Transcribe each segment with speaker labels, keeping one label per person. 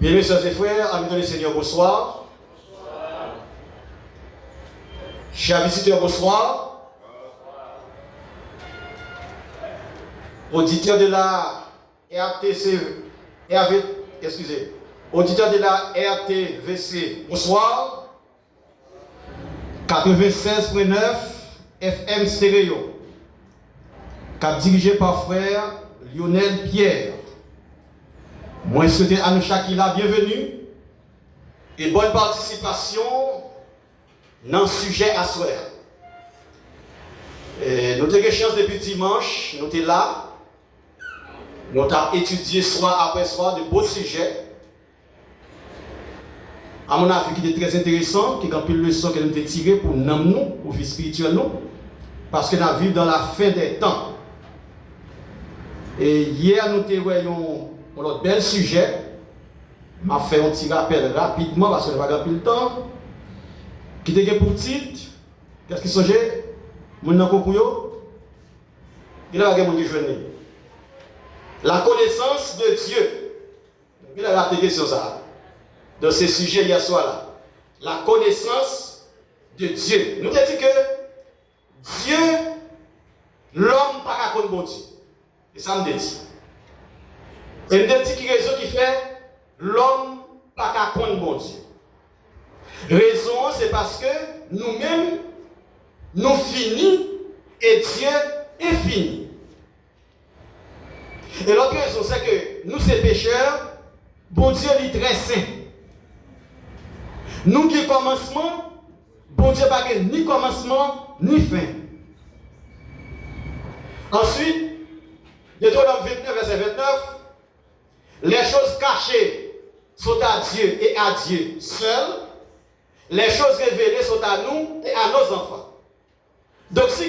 Speaker 1: Bien, mes sœurs et frères, amis de le Seigneur, bonsoir. Chers visiteurs, bonsoir. Auditeurs de la RTC, auditeurs de la RTVC, bonsoir. 96.9 FM stéréo, dirigé par frère Lionel Pierre. Moi, je souhaite à nous chacun bienvenue et bonne participation dans le sujet à soir. Nous avons eu chance depuis dimanche, nous sommes là. Nous avons étudié soir après soir de beaux sujets. À mon avis, qui est très intéressant, qui est une leçon que nous avons tirée pour nous, pour vie spirituelle, nous, parce que nous vivons dans la fin des temps. Et hier, nous avons un bel sujet. Je vais faire un petit rappel rapidement parce que nous n'avons pas le temps. Qui était pour titre, qu'est-ce qui songeait? Mon Kokuyo? Il a regardé mon déjeuner. La connaissance de Dieu. Il a raté sur ça. Dans ce sujet hier soir là. La connaissance de Dieu. Nous avons dit que Dieu, l'homme, pas qu'à connaître bon Dieu. Et ça me dit. Et nous avons dit qu'il y a raison qui fait l'homme pas qu'à connaître bon Dieu. Raison, c'est parce que nous-mêmes, nous finissons et Dieu est fini. Et l'autre raison, c'est que nous, ces pécheurs, bon Dieu est très saint. Nous qui commencement, bon Dieu n'a ni commencement ni fin. Ensuite, Deutéronome 29, verset 29, les choses cachées sont à Dieu et à Dieu seul. Les choses révélées sont à nous et à nos enfants. Donc, si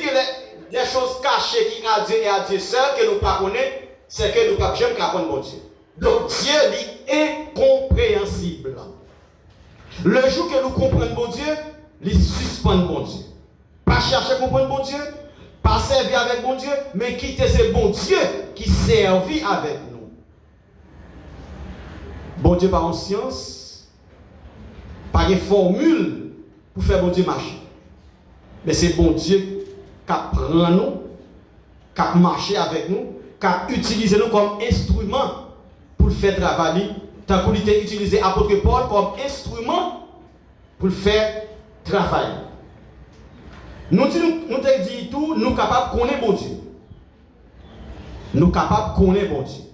Speaker 1: les choses cachées qui sont à Dieu et à Dieu seul, que nous ne connaissons pas, c'est que nous ne pouvons jamais connaître mon Dieu. Donc, Dieu est incompréhensible. Le jour que nous comprenons mon Dieu, il suspend mon Dieu. Pas chercher à comprendre mon Dieu, pas servir avec mon Dieu, mais quitter ce bon Dieu qui servit avec nous. Bon Dieu par en science, pas de formule pour faire bon Dieu marcher. Mais c'est bon Dieu qui prend nous, qui marche avec nous, qui utilise nous comme instrument pour faire travailler. Tant qu'on était utilisé apôtre Paul comme instrument pour faire travailler. Nous te dit tout, nous capables de connaître bon Dieu. Nous capables de connaître bon Dieu.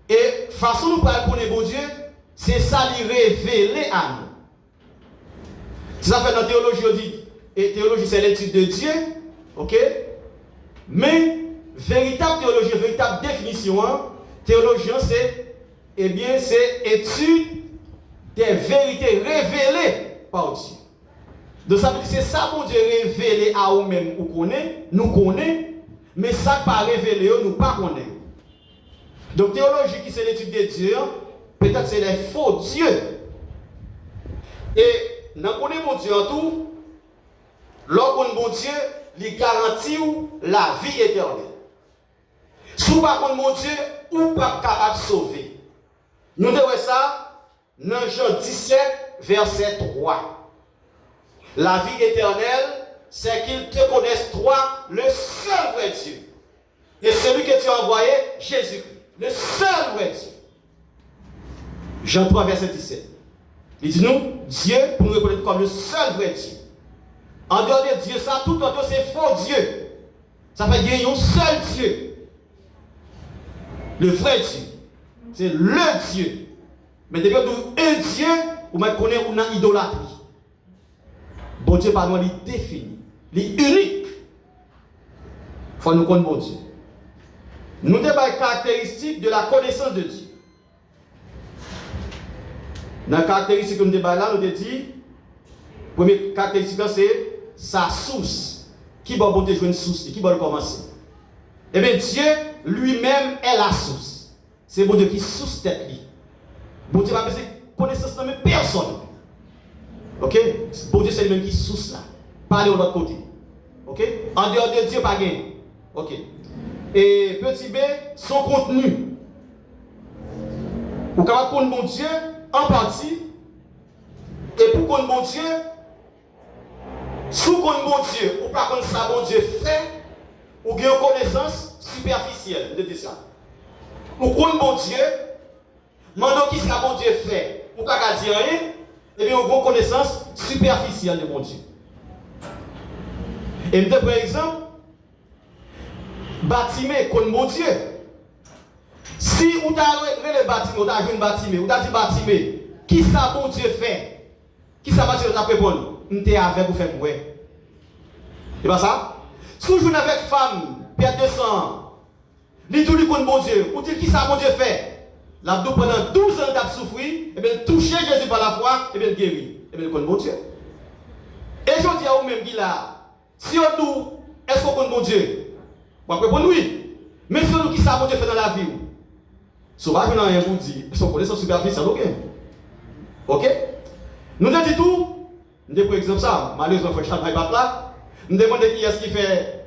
Speaker 1: Et façon nous parler connaître bon Dieu, c'est ça lui révéler à nous. C'est ça fait dans la théologie, on dit, et théologie c'est l'étude de Dieu, ok? Mais véritable théologie, véritable définition, théologien c'est, eh bien, c'est étude des vérités révélées par Dieu. Donc ça veut dire c'est ça mon Dieu révélé à nous-mêmes, nous connaissons, mais ça pas révélé, nous pas connaissons. Donc théologie qui c'est l'étude de Dieu, peut-être c'est les faux dieux. Et nous connaissons mon Dieu en tout, lorsqu'on bon Dieu, il garantit la vie éternelle. Si vous ne connaissez pas mon Dieu, vous ne pouvez pas capable de sauver. Nous devons ça dans Jean 17, verset 3. La vie éternelle, c'est qu'ils te connaissent toi, le seul vrai Dieu. Et celui que tu as envoyé, Jésus-Christ. Le seul vrai Dieu. Jean 3, verset 17. Il dit nous, Dieu, pour nous reconnaître comme le seul vrai Dieu. En dehors de Dieu, ça, tout en dehors, c'est faux Dieu. Ça fait qu'il y a un seul Dieu. Le vrai Dieu. C'est le Dieu. Mais depuis que nous un Dieu, vous me connaissez une idolâtrie. Bon Dieu, pardon, il est défini. Il est unique. Il faut nous connaître bon Dieu. Nous avons des caractéristiques de la connaissance de Dieu. Dans la caractéristique que nous avons là, nous avons dit, la première caractéristique, c'est sa source. Qui va jouer une source? Qui va commencer? Eh bien, Dieu lui-même est la source. C'est bon Dieu qui source tête lui. Bon Dieu va pas connaissance de personne. Ok? Bon Dieu c'est lui-même qui source là. Pas aller de l'autre côté. Ok? En dehors de Dieu, pas gagner. Ok? Et petit b, son contenu. Vous pouvez connaître mon Dieu en partie, et pour qu'on bon Dieu, sous qu'on bon Dieu, ou pas qu'on ça bon Dieu fait, ou bien une connaissance superficielle de ça. Ou qu'on bon Dieu, mandons qui ça bon Dieu fait, ou pas qu'à dire rien, et bien une connaissance superficielle de bon Dieu. Et par exemple, bâtiment qu'on bon Dieu. Si vous avez le bâtiment, vous avez un bâtiment, vous avez dit bâtiment, qui ça bon Dieu fait? Qui ça va Dieu répondre? Nous sommes avec vous faire quoi? C'est pas ça? Si vous jouez avec femme, perte de sang, les tout les bon Dieu, vous dites qui ça bon Dieu fait? L'abdou pendant 12 ans d'ab souffrir, et bien toucher Jésus par la foi, et bien guérir. Et bien le bon Dieu. Et je dis à vous-même qui là, si on nous, est-ce qu'on connaît bon Dieu? On va répondre oui. Mais si on nous qui ça bon Dieu fait dans la vie? Sauvage, je n'ai rien vous dire. Son connaissance superficielle, ok? Ok? Nous avons dit tout. Nous avons par exemple ça. Malheureusement, il faut que je ne pas là. Nous demandons qui est-ce qui fait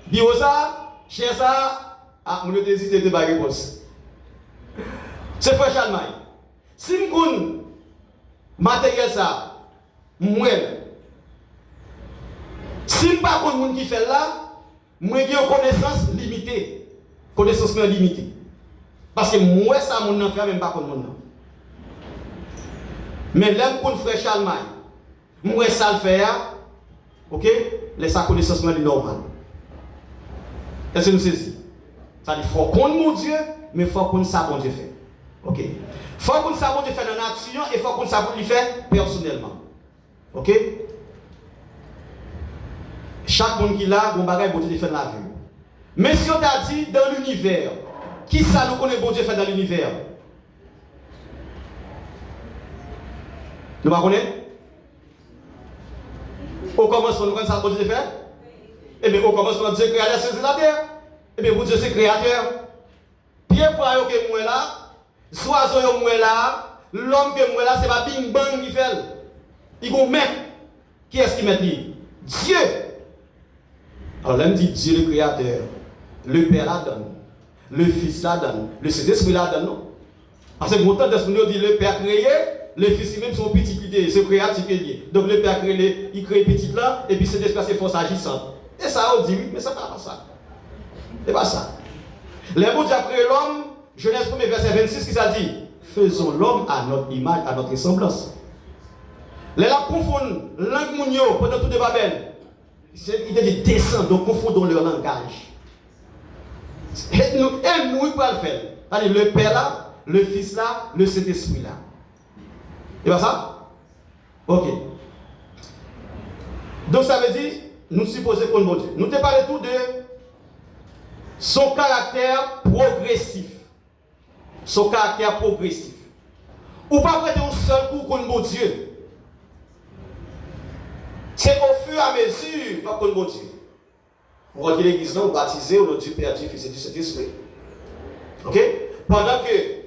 Speaker 1: bio ça, cher ça. Ah, nous avons hésité de faire réponse. C'est frère Chalmaï. Si nous avons matériel ça, moi, si nous ne pas de monde qui fait là, moi j'ai une connaissance limitée. Connaissance limitée. Parce que moi, ça, mon enfant, même pas comme mon nom. Mais là, pour frère Chalmaï, moi, ça le fait, ok? Laissez connaissance normale. Est-ce que nous saisissons? Ça dit, il faut qu'on mon Dieu, mais il faut qu'on sache bon Dieu fait. Ok? Il faut qu'on sache bon Dieu fait dans la nature et il faut qu'on sache bon Dieu fait personnellement. Ok? Chaque monde qui l'a, bon bagage, bon Dieu fait dans la vie. Mais si on t'a dit dans l'univers, qui ça nous connaît bon Dieu fait dans l'univers? Nous ne connaissons pas? Au commencement, nous connaissons ça bon Dieu fait? Eh bien, au commencement, Dieu créa la cieux et la terre. Eh bien, vous Dieu c'est créateur. Pierre pour que moi là, oiseau que moi là, l'homme que moi là, c'est pas bing bang qui fait. Il go mettre. Qui est-ce qui met lui? Dieu. Alors là, on dit Dieu le créateur. Le Père la donne. Le Fils la donne. Le Saint-Esprit la donne, non? Parce que montant d'esprit dit le Père créé, le Fils même son petit idée, c'est créatif lié. Donc le Père créé, il crée petit là, et puis c'est d'esprit force agissante. Et ça, on dit oui, mais ça pas ça. C'est pas ça. Les mots a créé l'homme, Genèse 1 verset 26 qui ça dit, faisons l'homme à notre image, à notre ressemblance. Les là confondent langue mounio pendant tout de Babel. Il dit descend, donc confondons leur langage. Et nous, il peut le faire. Allez, le Père là, le Fils là, le Saint-Esprit là. C'est pas ça? Ok. Donc ça veut dire, nous supposons qu'on bon Dieu. Nous te parlons tout de son caractère progressif. Son caractère progressif. Ou pas prêter un seul coup qu'on bon Dieu. C'est au fur et à mesure qu'on bon Dieu. On rentre l'église là, on baptise au nom du Père, du Fils et du Saint-Esprit. Ok? Pendant que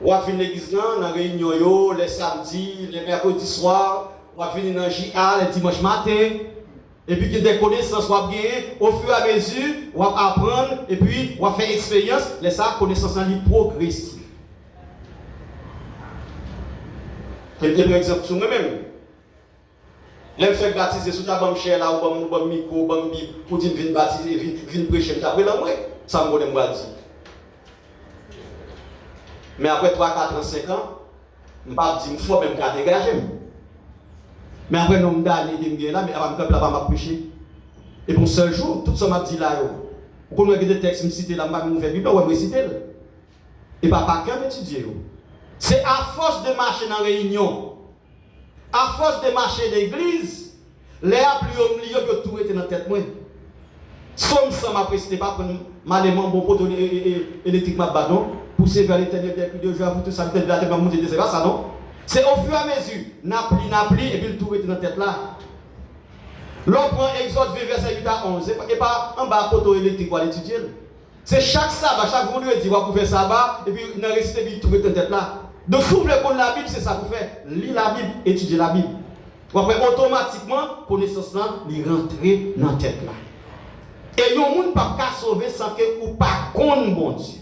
Speaker 1: on va venir l'église là, dans la réunion, les samedis, les mercredis soirs, on va venir dans le JA, les dimanches matin, et puis qu'il y a des connaissances qu'on va gagner, au fur et à mesure, on va apprendre, et puis on va faire expérience, les connaissances en progressives. Je vais par exemple sur moi-même. Je me fais baptiser sous ta bonne chair là, ou bon micro, bon bible, pour dire viens baptiser, viens prêcher, après là, ça me connaît moi dire. Mais après 3, 4 ans, 5 ans, je ne vais pas dire qu'il faut même garder dégager. Mais après, nous avons dit là, mais avant de pas prêcher. Et pour un seul jour, tout ça m'a dit là. Quand on a des textes, je cite là, je vais faire Bible, je vais citer. Et pas par cœur étudier. C'est à force de marcher dans la réunion, à force de marcher dans l'église, les plus au milieu que tout était dans la tête. Somme ça m'a précité pas pour malément bon poteau électrique ma badon, pousser vers l'éternel des plus de joie, vous tout ça, peut-être la tête va monter, c'est pas ça non? C'est au fur et à mesure, n'appli, et puis le tout était dans la tête là. L'on prend Exode 20, verset 8 à 11, et pas en bas poteau électrique pour l'étudier. C'est chaque sabbat, chaque vendredi, on va faire sabbat, et puis dans le récit, il tout était dans la tête là. Donc, si vous voulez connaître la Bible, c'est ça que vous faites. Lire la Bible, étudier la Bible. Après, automatiquement, connaissance là, il rentre dans la tête là. Et il n'y a pas de monde qui sauver sans que vous ne pas bon Dieu.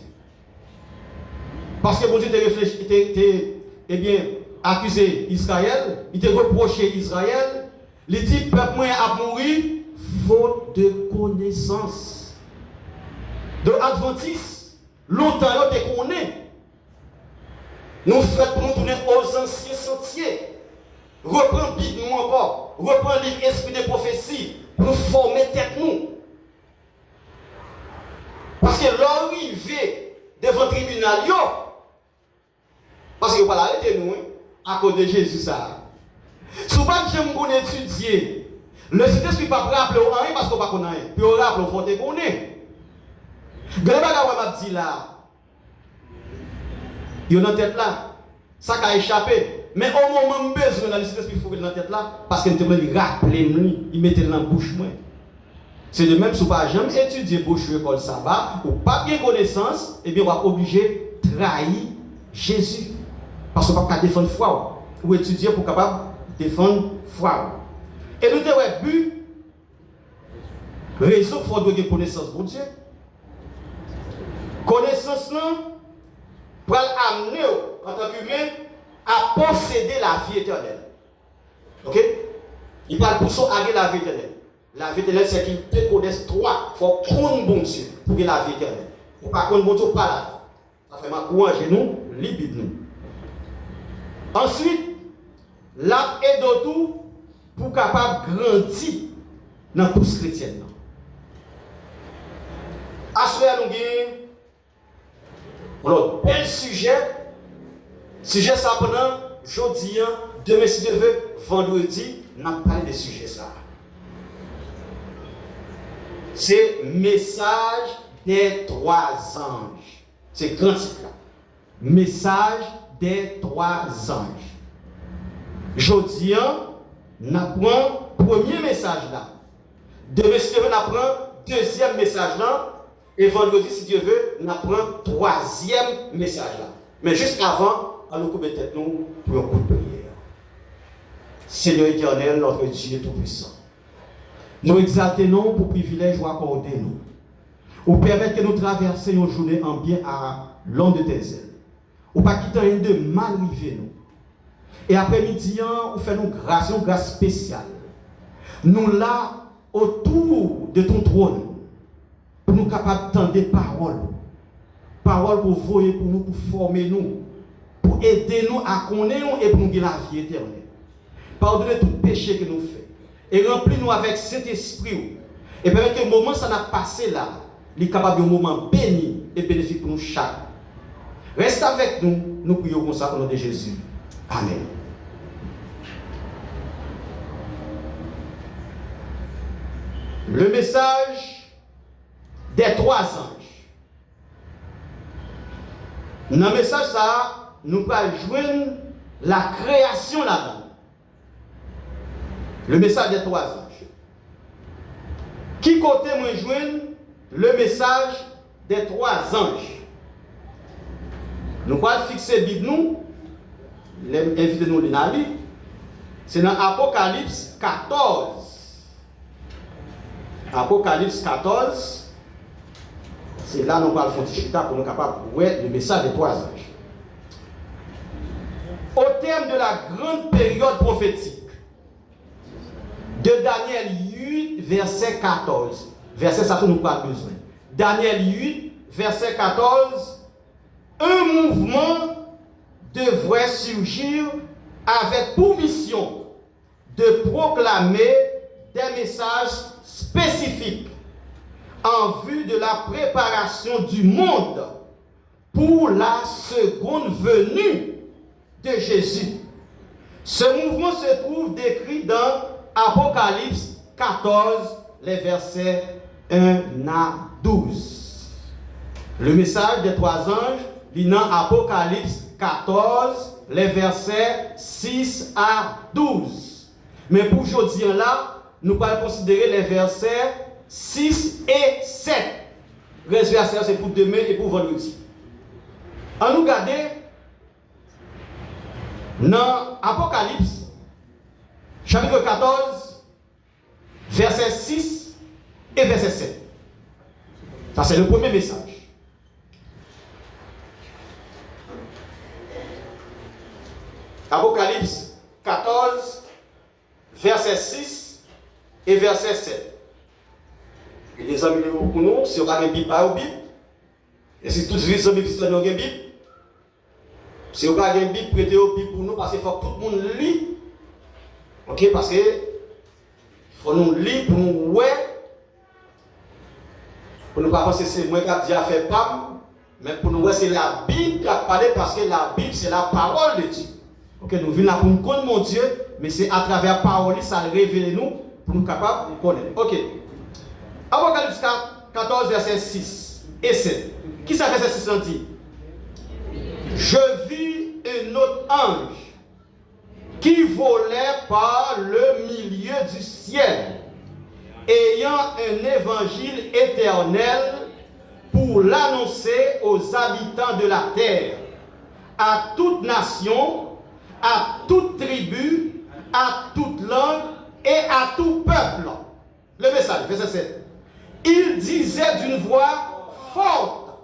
Speaker 1: Parce que bon Dieu te réfléchit, eh bien, accusé Israël, il te reproché Israël, il dit, peuple moyen a mouru, faute de connaissance. Donc, Adventiste, longtemps, on te connaît. Nous faisons pour nous tourner aux anciens sentiers. Reprends Bible nous encore. Reprends le livre Esprit de prophétie pour nous former tête nous. Parce que l'arrivée devant le tribunal, parce que vous ne pouvez pas l'arrêter nous, à cause de Jésus. Ça. Si vous pas j'aime qu'on étudier, le Saint-Esprit ne peut pas rappeler rien parce qu'on ne peut pas connaître. Puis on rappelle, on faut te connaître. Vous ne pas dire là. Il y a dans tête là. Ça a échappé. Mais au moment où besoin dans le Saint-Esprit, il faut que dans tête là. Parce qu'il te rappelle, il mettait dans la bouche. C'est de même si vous n'avez jamais étudié bouche école sabbat, ou pas bien connaissance, et bien on va obligé de trahir Jésus. Parce qu'on ne peut pas défendre foi. Ou étudier pour capable défendre foi. Et nous avons vu raison pour avoir connaissance pour Dieu. Connaissance pour amener en tant qu'humain à posséder la vie éternelle. Ok? Il parle pour ça à la vie éternelle. La vie éternelle, c'est qu'il te connaisse toi. Il faut connaître bon Dieu pour que la vie éternelle. Il ne faut pas connaître bon Dieu, pas là. Ça fait ma courage nous, libide nous. Ensuite, là et d'autres pour capable grandir dans la course chrétienne. Assoyer nous avons un bel sujet. Sujet ça pendant jeudi, demain si Dieu veut, vendredi, nous allons parler de sujet ça. C'est message des trois anges. C'est grand titre là. Message des trois anges. Jeudi, nous apprenons le premier message là. Demain, si Dieu veut, nous apprenons le deuxième message là. Et vendredi, si Dieu veut, nous apprenons le troisième message là. Mais juste avant, on nous coupe tête nous pour un coup de prière. Seigneur éternel, notre Dieu tout-puissant. Nous exaltons pour privilège ou accorder nous. Ou permettre que nous traversions une journée en bien à long de tes ailes. Ou pas quitter rien de mal arrivé nous. Et après-midi, on fait une grâce spéciale. Nous là, autour de ton trône, pour nous capables d'entendre des paroles. Paroles pour voyer pour nous, pour former nous, pour aider nous à connaître et pour nous guider la vie éternelle. Pardonnez tout péché que nous faisons. Et remplis-nous avec cet esprit. Et permettez que le moment ça n'a passé là, il est capable de un moment béni et bénéfique pour nous chaque. Reste avec nous, nous prions comme ça au nom de Jésus. Amen. Le message des trois anges. Dans le message ça, nous allons joindre la création là-dedans. Le message des trois anges. Qui côté moi joindre le message des trois anges? Nous allons fixer la Bible nous, inviter nous à lire. C'est dans Apocalypse 14. Apocalypse 14. C'est là que nous allons faire un chita pour nous capables de voir le message des trois anges. Au terme de la grande période prophétique de Daniel 8, verset 14. Verset ça, nous pas besoin. Daniel 8, verset 14. Un mouvement devrait surgir avec pour mission de proclamer des messages spécifiques en vue de la préparation du monde pour la seconde venue de Jésus. Ce mouvement se trouve décrit dans Apocalypse 14, les versets 1 à 12. Le message des trois anges, il dans Apocalypse 14, les versets 6 à 12. Mais pour aujourd'hui là, nous allons considérer les versets 6 et 7. Le verset c'est pour demain et pour vendredi. On nous garde dans Apocalypse, chapitre 14, verset 6 et verset 7. Ça c'est le premier message. Apocalypse 14, verset 6 et verset 7. Et les amis pour nous, si on a une Bible, pas une Bible. Et si tous les amis qui ont une Bible, si on a une Bible, prêtez une Bible pour nous parce qu'il faut que tout le monde lit. Ok, parce que faut nous lire pour nous ouais. Pour nous pas penser que c'est moi qui ai déjà fait pas, mais pour nous ouais, c'est la Bible qui a parlé parce que la Bible c'est la parole de Dieu. Ok, nous venons là pour nous connaître mon Dieu, mais c'est à travers la parole ça le révèle nous pour nous capables de connaître. Ok. Apocalypse 14, verset 6 et 7. Qui ça verset 6 dit? Je vis un autre ange qui volait par le milieu du ciel, ayant un évangile éternel pour l'annoncer aux habitants de la terre, à toute nation, à toute tribu, à toute langue et à tout peuple. Le message, verset 7. Il disait d'une voix forte,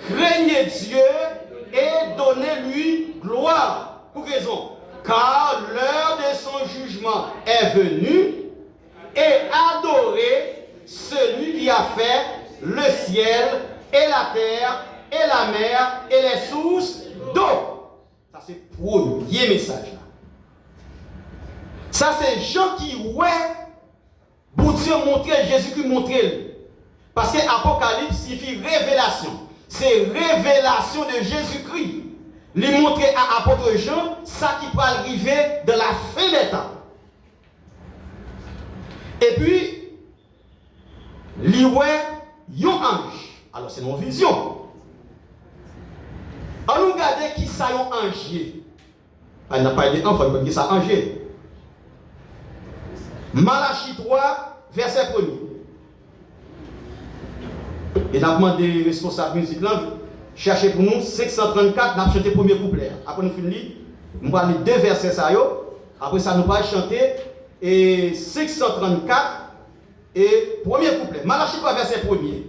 Speaker 1: craignez Dieu et donnez-lui gloire. Pour raison, car l'heure de son jugement est venue, et adorez celui qui a fait le ciel et la terre et la mer et les sources d'eau. Ça c'est le premier message là. Ça c'est Jean qui pour Dieu montrer Jésus qui montrait. Parce que Apocalypse signifie révélation. C'est révélation de Jésus-Christ. Il montrer à l'apôtre Jean ça qui va arriver de la fin des temps. Et puis, il voit un ange. Alors c'est une vision. On nous regarde qui ça un ange. Il n'a pas dit enfant, mais qui ça ange. Malachie 3, verset 1er. Et nous avons demandé responsable musique là, chercher pour nous 534, nous avons chanté le premier couplet. Après nous finissons, nous allons lire deux versets ça yo. Après ça nous allons chanter et 634 et premier couplet. Malachie 3, verset 1er.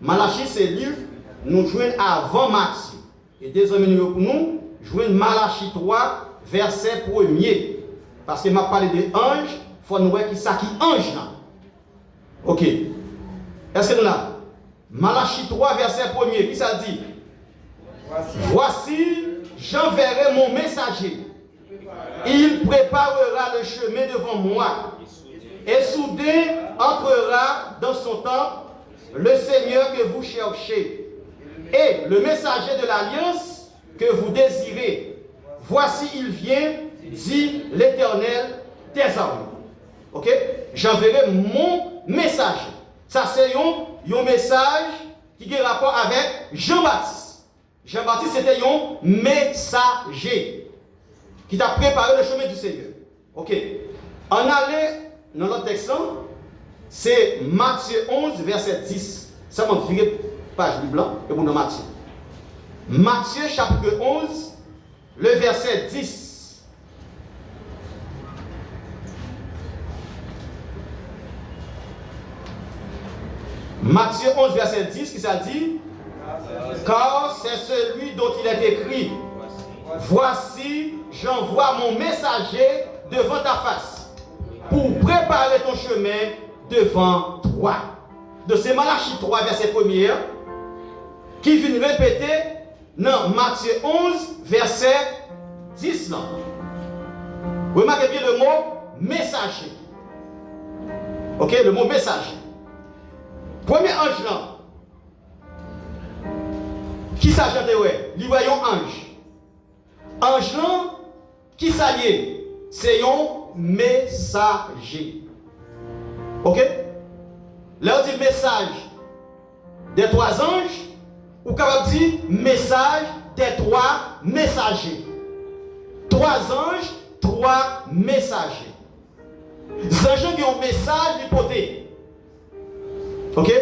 Speaker 1: Malachie c'est le livre nous jouons avant Matthieu. Et désormais nous pour nous jouons Malachie 3, verset 1er. Parce que m'a parlé de ange, il faut nous voir qui ça qui ange là. OK. Est-ce que nous là? Malachie 3, verset 1er, qui ça dit? Voici, j'enverrai mon messager. Il préparera le chemin devant moi. Et soudain entrera dans son temple le Seigneur que vous cherchez. Et le messager de l'alliance que vous désirez. Voici, il vient, dit l'Éternel des armées. Ok? J'enverrai mon messager. Ça, c'est un message qui a rapport avec Jean-Baptiste. Jean-Baptiste, c'était un messager qui t'a préparé le chemin du Seigneur. Ok. On allait dans notre texte, c'est Matthieu 11, verset 10. Ça m'a viré page blanc et vous dans Matthieu. Matthieu, chapitre 11, le verset 10. Matthieu 11, verset 10, qui ça dit? Car c'est celui dont il est écrit. Voici, j'envoie mon messager devant ta face pour préparer ton chemin devant toi. De ces Malachie 3, verset 1er, qui vient répéter dans Matthieu 11, verset 10. Remarquez bien le mot messager. Ok, le mot messager. Premier ange là, qui s'agit ouais, lui voyons ange. Ange là, qui s'allie, c'est un messager. Ok? Là on dit message des trois anges, ou capable dire message des trois messagers. Trois anges, trois messagers. Les anges qui ont un message hypothèque. Ok?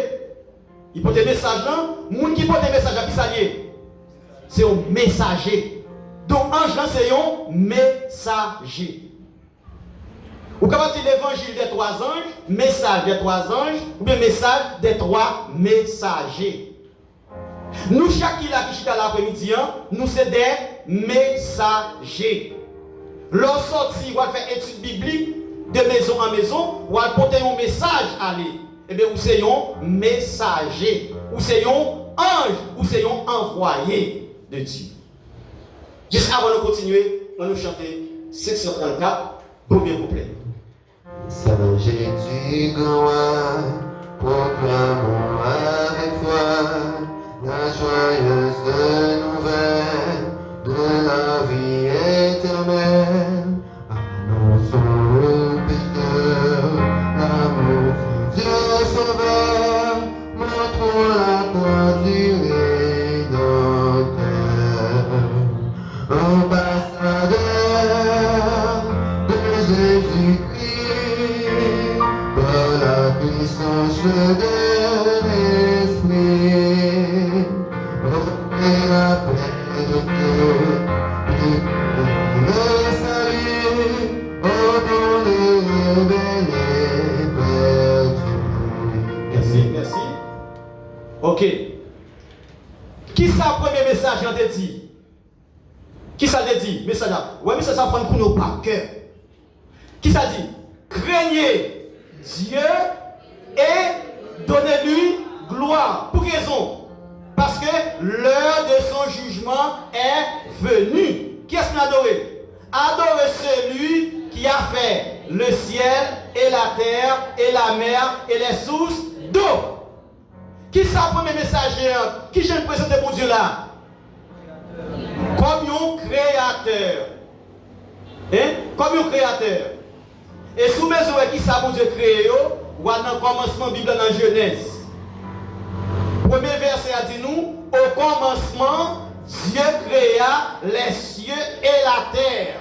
Speaker 1: Il porte des messages là. Moun qui porte des messages là, qui s'allie? C'est un messager. Donc, ange là, c'est un messager. Ou comment dire l'évangile des trois anges, message des trois anges, ou bien message des trois messagers. Nous, chaque qui là qui chita l'après-midi, nous c'est des messagers. Leur sortie, ou faire étude biblique de maison en maison, ou porter un message à aller. Eh bien, ou c'est un messager, ou c'est un ange, ou c'est un envoyé de Dieu. Juste avant de continuer, on va nous chanter 634, premier couplet.
Speaker 2: Saint Jésus gloire, proclamons avec foi la joyeuse nouvelle de la vie éternelle. Annonçons aux pécheurs l'amour du Dieu sauveur, montrons la croix du Rédempteur. Ambassadeur de Jésus-Christ, par la puissance de l'Esprit, offrez la paix de Dieu, le salut, au nom de révéler perdu.
Speaker 1: Merci, merci. Ok. Qui ça premier message on te dit? Qui ça te dit? Message là. Ouais, mais ça prend pour nous par cœur. Qui ça dit? Craignez Dieu et donnez-lui gloire. Pour quelle raison? Parce que l'heure de son jugement est venue. Qui est-ce qu'on adore? Adorez celui qui a fait le ciel et la terre et la mer et les sources d'eau. Qui ça premier messager? Qui je me présente pour Dieu là? Comme un créateur. Hein? Comme un créateur. Et sous mes oreilles, qui ça pour Dieu créé? Ou dans le commencement Bible dans Genèse. Premier verset a dit nous, au commencement, Dieu créa les cieux et la terre.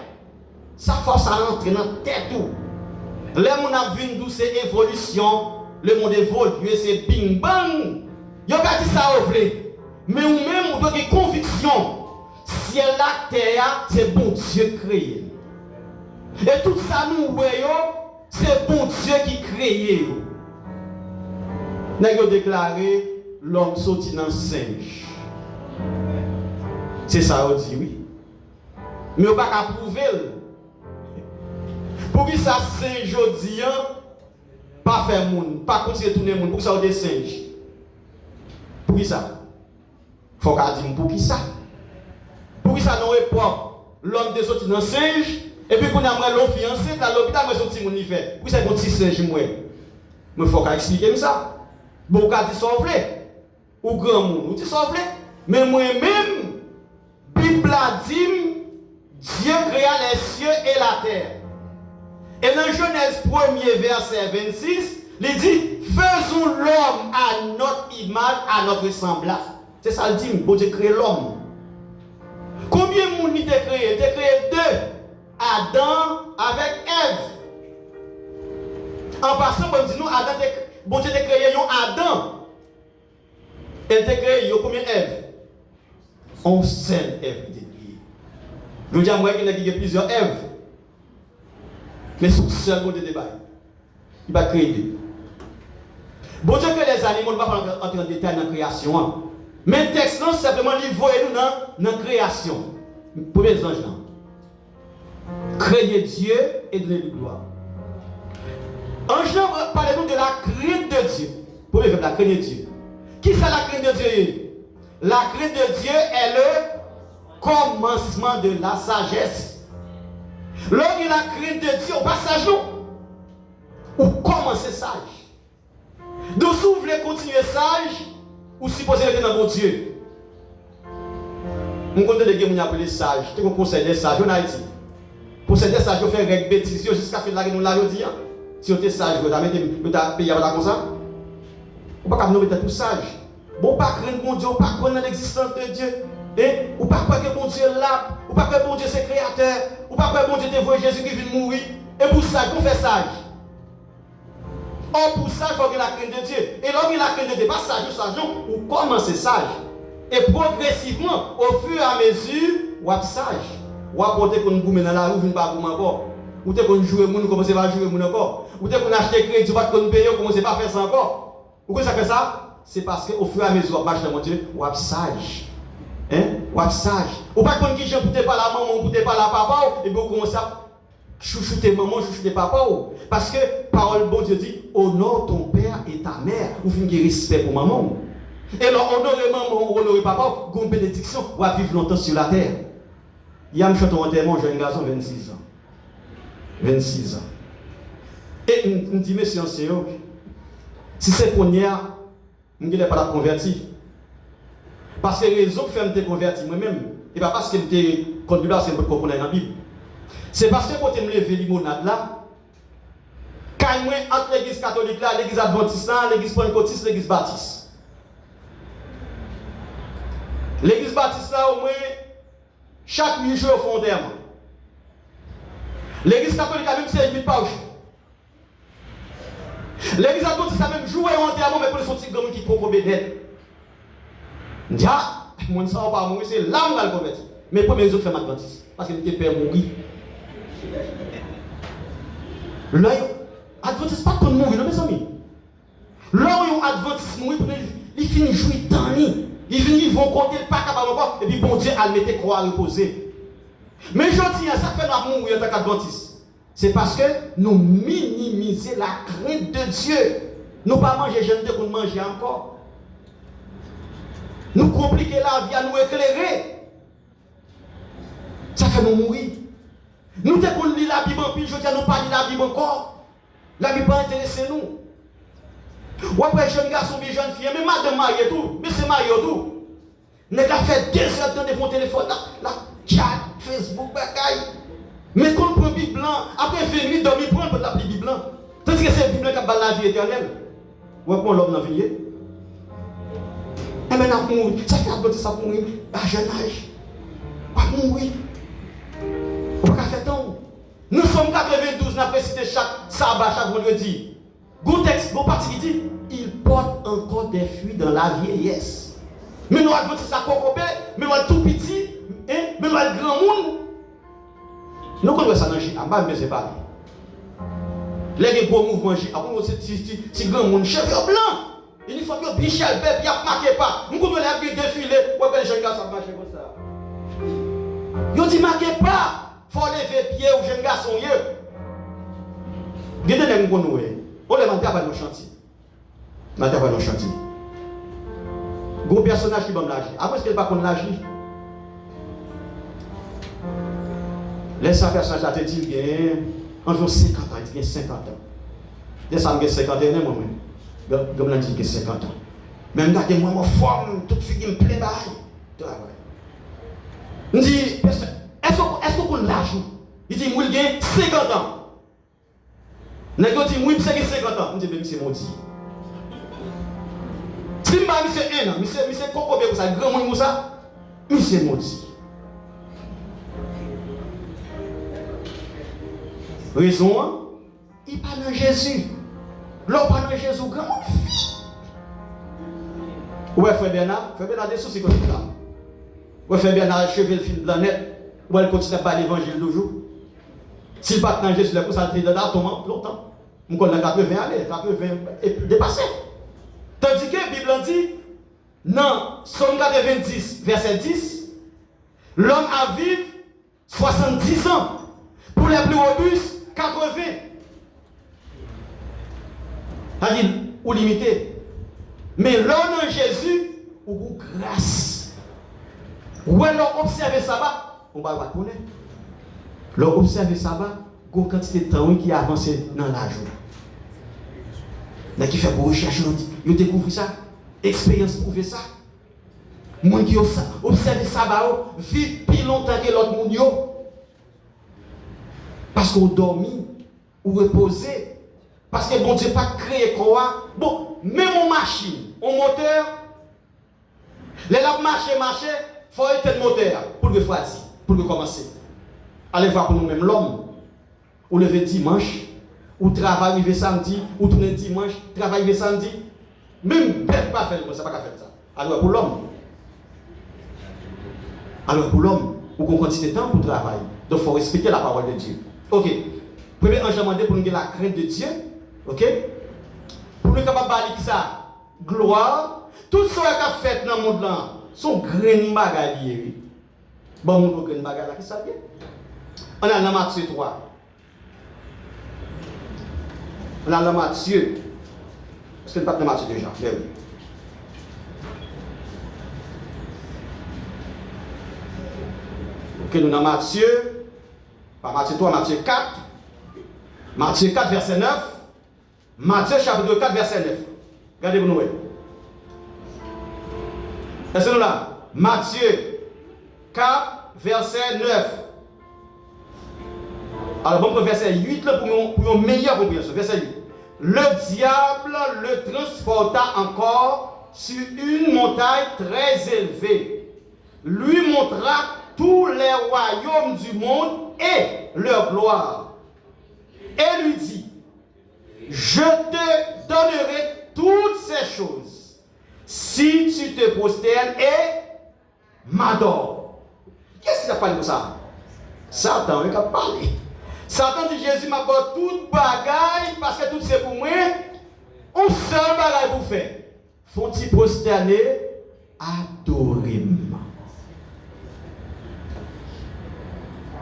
Speaker 1: Ça force à rentrer dans la tête tout. Le monde a vu une douce évolution. Le monde évolue, c'est bing bang. Il n'y a pas dit ça au vrai. Mais ou même, on a une conviction. Ciel la terre, c'est bon Dieu créé. Et tout ça, nous voyons, c'est bon Dieu qui créé. Nous avons déclaré l'homme sorti dans le singe. C'est ça, on dit oui. Mais on ne peut pas prouver. Pour que ça, singe, aujourd'hui, pas faire monde, pas continuer tourner monde, pour que ça, on des singes. Pour qui ça? Il faut qu'on dise pour qui ça? Pour qui ça, non, est propre. L'homme des sorti dans le singe, et puis qu'on a l'homme fiancé, dans l'hôpital, moi, son petit monde, il fait. Pour ça, il petit singe, moi. Mais il faut qu'on explique ça. Bon, quand tu sauves, ou grand monde, tu sauves, mais moi-même, Bible a dit, Dieu créa les cieux et la terre. Et dans Genèse 1er verset 26, il dit, faisons l'homme à notre image, à notre semblance. C'est ça le dit, bon Dieu crée l'homme. Combien de monde il t'a créé? Il t'a créé deux, Adam avec Ève. En passant, bon Dieu, nous, Adam, bon Dieu t'a créé Adam. Elle t'a créé combien Ève? On seul Ève. Je veux dire, moi, il y a plusieurs Ève. Mais c'est seul bon de débat. Il va créer deux. Bon Dieu que les animaux ne vont pas entrer en détail dans la création. Mais le texte, non, simplement, il voit nous dans la création. Premier ange, non. Craignez Dieu et donnez-lui gloire. Ange, parlez-nous de la crainte de Dieu. Premier verbe, la crainte de Dieu. Qui c'est la crainte de Dieu? La crainte de Dieu est le commencement de la sagesse. Lorsqu'il y a la crainte de Dieu, on passe sage nous. Ou commencer sage. Donc si vous voulez continuer sage, ou supposez être dans mon Dieu. On compte les gens qui appellent sage. Tu as un conseil des sages en Haïti. Pour ces sages, on fait règle bêtise jusqu'à ce que nous l'avons dit. Si on est sage, vous avez payé comme ça. On ne peut pas nous mettre tout sage. Bon, pas craindre mon Dieu, pas connaître l'existence de Dieu. Ou pas croire que mon Dieu est là, ou pas croire que mon Dieu c'est créateur, ou pas croire que mon Dieu te voit Jésus qui vient mourir. Et pour ça, on fait sage. Or, pour ça, il faut qu'il y ait la crainte de Dieu. Et lorsqu'il y a la crainte de Dieu, pas sage ou sage, non, ou commencer sage. Et progressivement, au fur et à mesure, ou êtes sage. Ou apporter qu'on goûte dans la rue, vous ne pas goûter encore. Ou t'es qu'on joue, vous ne commencez pas à jouer encore. Ou t'es qu'on achète crédit, vous ne qu'on paye, vous ne commencez pas à faire ça encore. Pourquoi ça fait ça? C'est parce qu'au fur et à mesure, vous marchez dans mon Dieu, ou êtes sage. Hein? Ou sage. Ou pas qu'on qui j'aime pour pas la maman, pour pas la papa, et bien vous commencez à chouchouter maman, chouchouter papa. Parce que parole bon Dieu dit, honore ton père et ta mère. Ou fin qui respect pour maman. Et alors, honorer maman, honorer papa, une bénédiction, ou à vivre longtemps sur la terre. Il y a un chanteur enterrement, jeune garçon, 26 ans. 26 ans. Et me dit, monsieur, si c'est qu'on y a, je ne vais pas la convertir. Parce que les raisons qui font me convertir moi-même, et pas parce que je suis conduit là, c'est pour qu'on ait dans la Bible. C'est parce que quand je me lève limonade là, quand je suis entre l'église catholique là, l'église adventiste là, l'église pentecôtiste, l'église baptiste. L'église baptiste là, au moins, chaque 8 jours au fond d'herbe. L'église catholique a même c'est 8 par jour. L'église adventiste a même joué en enterrement, mais pour les sorties de qui proposent net. Dia, mon ne va pas mourir, c'est là où on va le convertir. Mais pour mes autres femmes adventistes, parce que je père mourir. Là, adventiste pas qu'on mourir, mes amis. Là où adventiste mourir, il finit jouer dans lui. Ils vont compter le pas capable encore, et puis bon Dieu a le mettre croix à reposer. Mais je dis, ça fait nous mourir en tant qu'adventiste. C'est parce que nous minimisons la crainte de Dieu. Nous pas manger, j'aime de qu'on manger encore. Nous compliquer la vie à nous éclairer. Ça fait nous mourir. Nous te qu'on lit la Bible en pile, je dis à nous pas lire la Bible encore. La Bible pas intéressé nous. Ou après jeune garçon, bien jeune fille, mais madame mariée tout, mais c'est marié tout. Nous avons fait 2 heures de devant téléphone, là, chat, Facebook, bagaille. Mais quand on prend Bible blanc, après 20 minutes, dormir, prendre la Bible blanc. Tandis que c'est la Bible qui a la vie éternelle. Ou après l'homme dans la vie. Et maintenant, ça fait un ça pour mourir à jeune âge. On va mourir. On va faire tant. Nous sommes 92, nous avons cité chaque sabbat, chaque vendredi. Bon texte, bon parti qui dit, il porte encore des fruits dans la vieillesse. Mais nous avons ça cocobé, mais nous avons tout petit, mais nous avons grand monde. Nous connaissons ça dans le J, mais c'est pas. Les gros mouvements J, après, c'est grand monde, cheveux blancs. Il faut que Michel Beb, il n'y a marqué pas. Nous pouvons les défiler. Ou bien les jeunes garçons marchent comme ça. Ils dit marquez pas. Il faut lever pied aux jeunes garçons. Regardez les gens. On les travaille dans le chantier. On travaille dans le chantier. Gros personnage qui va l'agir. Après, est-ce qu'il ne va pas l'agir? Laisse un personnage à te dire qu'il y a environ 50 ans. Il y a 50 ans. Laisse un 50 ans, moi-même. Comme l'a dit que 50 ans. Même là, moi, ma forme, toute fille me plaît, il dit, est-ce qu'on lâche? Il dit, moi, j'ai 50 ans. Il dit, moi, j'ai 50 ans. Il dit, c'est maudit. Si je c'est 1 an, c'est coco, ça, grand monde, ça, c'est maudit. Raison, il parle de Jésus. L'homme parle de Jésus, grand monde. Ouais, frère Bernard des soucis comme ça. Ouais, frère Bernard, cheveux le film blanc net. Ouais, il continue à parler l'évangile toujours. S'il part dans Jésus, il ça dans longtemps. On connaît 80 années, 80 et plus dépassé. Tandis que la Bible dit, non, Somme 90, verset 10, l'homme a vécu 70 ans. Pour les plus robustes, 80. C'est-à-dire, ou limité. Mais l'homme en Jésus, ou grâce. Ou alors observer ça bas, on va pas connaître. L'homme observer ça bas, il y a une quantité de temps qui a avancé dans la journée. Là qui fait pour rechercher, il découvre ça. Expérience prouve ça. Moi qui observe ça bas, vivre plus longtemps que l'autre monde. Parce qu'on dormit ou reposé. Parce que bon Dieu pas créé quoi. Bon, même en machine, en moteur, les lampes marcher, il faut être moteur pour le refroidir, pour le commencer. Allez voir pour nous-mêmes l'homme. Ou lever dimanche, ou travailler le samedi, ou tourner dimanche, travailler le samedi. Même bête pas faire ça, pas faire ça. Alors pour l'homme. Alors pour l'homme, ou qu'on continue de temps pour travailler. Donc il faut respecter la parole de Dieu. Ok. Premier enjeu pour nous la crainte de Dieu. Ok? Pour nous capables de parler ça, gloire, tout ce qu'on a fait dans le monde là, son grain bagaille. Bon, mon grain bagaille là, qui ça vient? On a dans Matthieu 3. On a dans Matthieu. Est-ce que le pape de Matthieu déjà? Mais oui. Ok, nous dans Matthieu. Pas Matthieu 3, Matthieu 4. Matthieu 4, verset 9. Matthieu chapitre 4, verset 9. Regardez-vous nous. Est-ce que nous là? Matthieu 4, verset 9. Alors, bon, verset 8, là, pour une meilleure compréhension. Verset 8. Le diable le transporta encore sur une montagne très élevée. Lui montra tous les royaumes du monde et leur gloire. Et lui dit, je te donnerai toutes ces choses si tu te prosternes et m'adores. Qu'est-ce qu'il a parlé de ça? Satan, il a parlé. Satan dit, Jésus m'a donné toute bagaille parce que tout c'est pour moi. On seul bagaille pour faire. Faut-il prosterner, adorer-moi.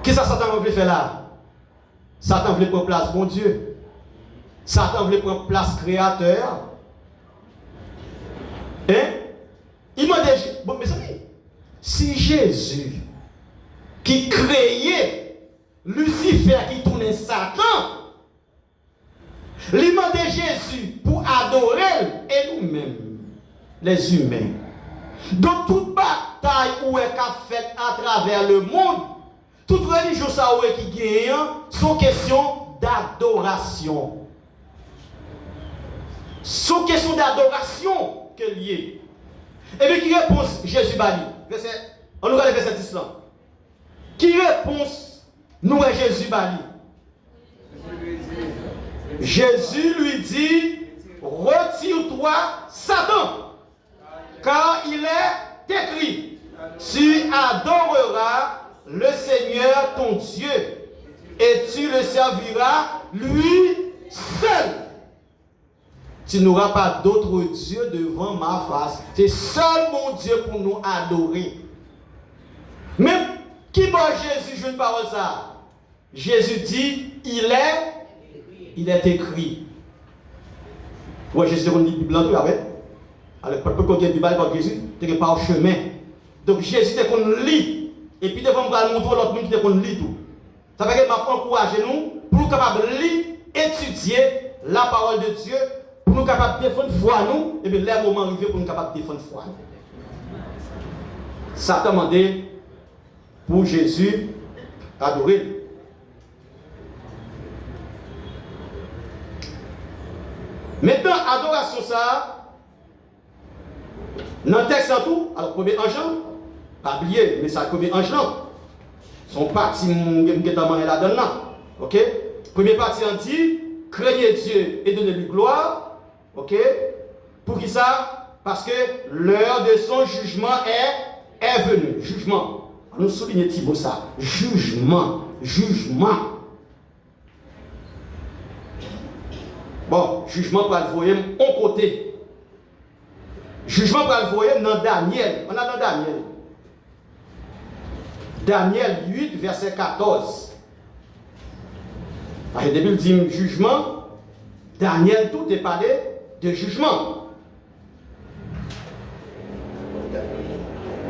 Speaker 1: Qu'est-ce que Satan voulait faire là? Satan voulait prendre place bon Dieu. Satan voulait prendre place créateur. Hein? Il m'a dit, bon, mes amis, si Jésus, qui créait Lucifer, qui tournait Satan, il m'a dit Jésus pour adorer, et nous-mêmes, les humains, dans toute bataille où est qu'a fait à travers le monde, toute religion qui gagne, sont question d'adoration. Sont question d'adoration que lié. Et bien qui réponse Jésus bali? On nous regarde le verset 10 là. Qui réponse nous est Jésus bali? Jésus lui dit, retire-toi Satan, car il est écrit, tu adoreras le Seigneur ton Dieu et tu le serviras lui seul. Tu n'auras pas d'autre Dieu devant ma face. C'est seul mon Dieu pour nous adorer. Mais qui va Jésus jouer une parole ça? Jésus dit, il est écrit. Ouais, Jésus dit, Bible en tout avec. Alors, pas qu'on ait Bible par Jésus, tu n'es pas au chemin. Donc Jésus est qu'on lit. Et puis devant moi, nous montrer l'autre monde qui est qu'on lit tout. Ça veut dire que m'a encouragé nous pour nous capables de lire, étudier la parole de Dieu, pour nous capables de défendre foi nous, et bien le moment arrivé pour nous capables de défendre foi nous. Satan m'a demandé pour Jésus adorer. Maintenant, adoration ça, dans le texte en tout, alors premier ange, pas oublier, mais ça premier ange là, son parti là-dedans. Ok? Premier parti en dit, craignez Dieu et donnez-lui gloire. Ok? Pour qui ça? Parce que l'heure de son jugement est venue. Jugement. On nous souligne Thibaut ça. Jugement. Jugement. Bon, jugement pour le voyer en côté. Jugement pour le voyer dans Daniel. On a dans Daniel. Daniel 8, verset 14. Parce que depuis le dit jugement, Daniel tout est parlé de jugement.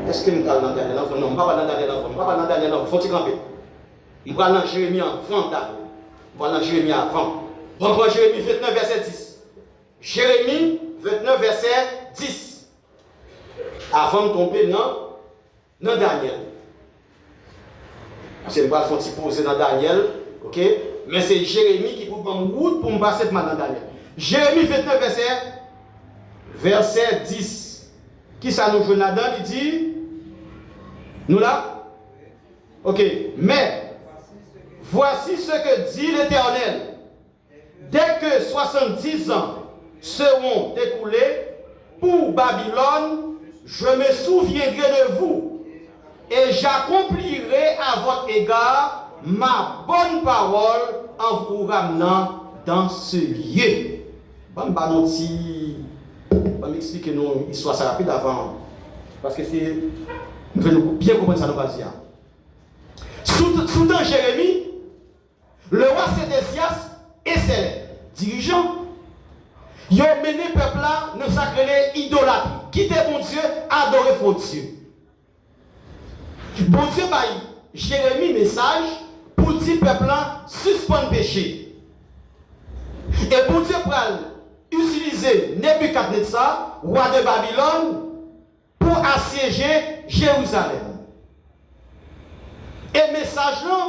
Speaker 1: Est-ce que nous parlons dans Daniel enfant? Non, je ne parle pas dans Daniel enfant. Je ne parle pas dans Daniel enfant. Faut-il camper? Je parle dans Jérémie avant. Je parle dans Jérémie avant. On prend Jérémie 29, verset 10. Jérémie 29, verset 10. Avant de tomber dans Daniel. Parce que je ne vais pas poser dans Daniel. Ok? Mais c'est Jérémie qui prend une route pour me passer dans Daniel. Jérémie 29, verset 10. Qui ça nous joue là-dedans? Il dit, nous là? Ok. Mais, voici ce que dit l'Éternel. Dès que 70 ans seront écoulés pour Babylone, je me souviendrai de vous et j'accomplirai à votre égard ma bonne parole en vous ramenant dans ce lieu. Bon, m'expliquer nous histoire rapide avant Parce que c'est. Nous devons bien comprendre ça, nous va dire. Sous temps Jérémie, le roi Sédécias et ses dirigeants, ils ont mené le peuple là dans sacré idolâtrie. Quitter bon Dieu, adorer faux Dieu. Bon Dieu va Jérémie message pour dire peuple là suspendre péché. Et bon Dieu va utiliser Nebuchadnezzar, roi de Babylone, pour assiéger Jérusalem. Et le message là,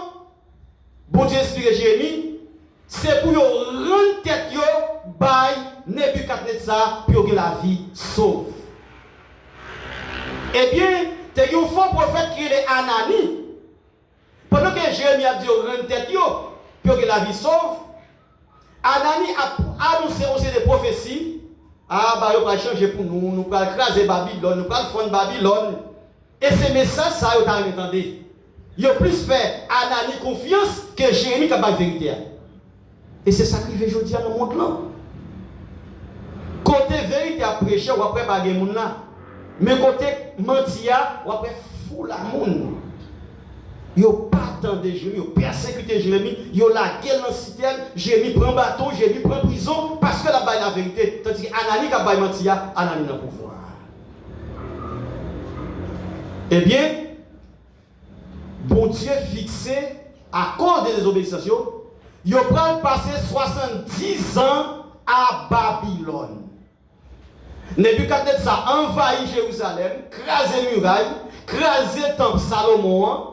Speaker 1: bon Dieu explique Jérémie, c'est pour rendre tête yo by Nebuchadnezzar pour que la vie sauve. Eh bien, il y a un faux prophète qui est Anani. Pendant que Jérémie a dit rendre tête yo pour que la vie sauve, Anani a annoncé aussi des prophéties. Ah, bah, il va changer pour nous, nous allons écraser Babylone, nous allons fondre Babylone. Et ces messages, ça, vous avez entendu. Il a plus fait Anani confiance que Jérémie qui a pas de vérité. Et c'est ça qui fait aujourd'hui dans le monde là. Côté vérité à prêcher, ou après pas de monde là. Mais côté mentir, ou après fou la monde. Ils n'ont pas attendu Jérémie, ils ont persécuté Jérémie, ils ont la guerre dans la citerne, Jérémie prend bateau, Jérémie prend prison, parce que la baille la vérité. Tandis qu'Anani qui a baille mentir, Anani dans le pouvoir. Eh bien, bon Dieu fixé, à cause des désobéissances, il a passé 70 ans à Babylone. Nebuchadnezzar a envahi Jérusalem, crasé les murailles, crasé le temple Salomon,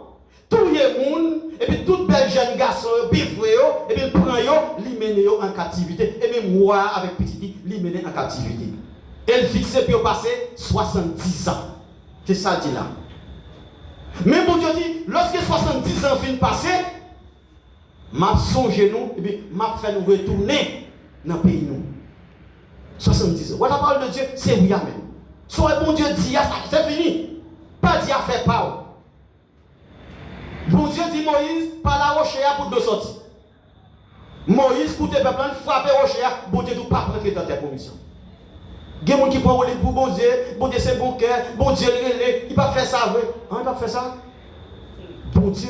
Speaker 1: tout le monde, et puis tout bel jeune garçon, bifoué, et puis il prend il mène en captivité, et même moi avec petit, il mène en captivité. Et il fixé pour passer 70 ans. C'est ça dit là. Mais bon Dieu dit, lorsque 70 ans finissent passer, m'a songé nous, et puis m'a fait nous retourner dans le pays nous. 70 ans. Voilà la parole de Dieu, c'est oui, amen. Soit bon Dieu dit, c'est fini. Pas dit à faire pas. Bon Dieu dit Moïse, par la roche pour deux sorties. Moïse, pour tes peuples, frapper roche, bon Dieu, pas prendre dans tes commissions. Il y a des gens qui prennent le pour bon Dieu c'est bon cœur, bon Dieu, il ne peut pas faire ça, vrai. Il ne peut pas faire ça. Bon Dieu,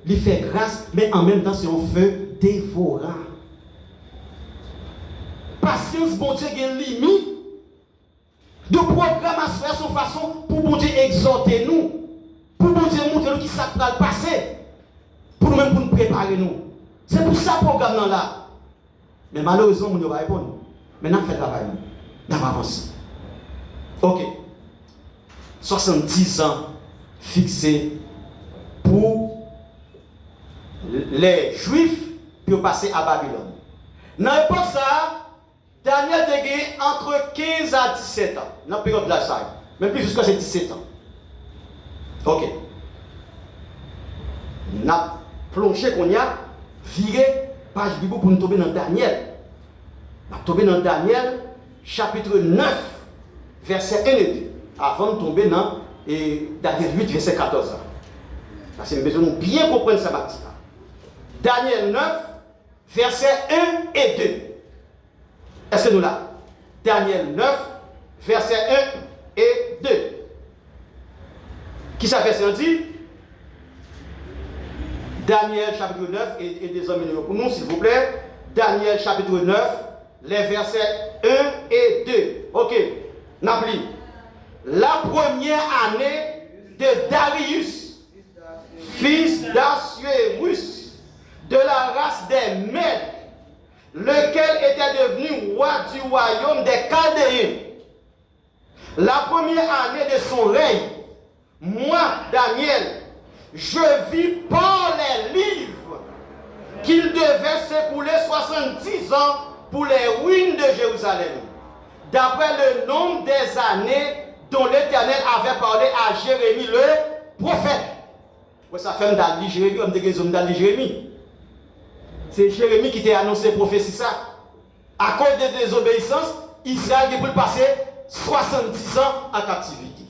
Speaker 1: il fait grâce, mais en même temps, c'est un feu dévorant. Patience, bon Dieu, il y a une limite de programme à faire son façon pour bon Dieu exhorter nous. Pour bon Dieu montrer nous qui ça va le passer. Pour nous-mêmes, pour nous préparer nous. C'est pour ça le programme là. Mais malheureusement, nous ne va répondre. Maintenant, faites le travail. Nous avance. Ok. 70 ans fixés pour les Juifs pour passer à Babylone. Dans l'époque ça, Daniel a gagné entre 15 à 17 ans. Dans la période de la salle. Même plus jusqu'à 17 ans. Ok. Nous avons plongé qu'on y a, viré page Bible pour nous tomber dans Daniel. Nous avons tombé dans Daniel, chapitre 9, verset 1 et 2. Avant de tomber dans Daniel 8, verset 14. Parce que nous devons bien comprendre ça bâtiment. Daniel 9, verset 1 et 2. Est-ce que nous l'avons? Daniel 9, verset 1 et 2. Qui ça fait ça dit? Daniel chapitre 9 et des hommes pour nous, s'il vous plaît. Daniel chapitre 9, les versets 1 et 2. Ok, n'oublie. La première année de Darius, fils d'Assuérus, de la race des Mèdes, lequel était devenu roi du royaume des Chaldéens. La première année de son règne, moi, Daniel, je vis par les livres qu'il devait s'écouler 70 ans pour les ruines de Jérusalem, d'après le nombre des années dont l'Éternel avait parlé à Jérémie le prophète. Ouais, ça fait d'aller Jérémie, on dit d'aller Jérémie. C'est Jérémie qui t'a annoncé prophétie ça. À cause des désobéissances, Israël est pour passer 70 ans en captivité.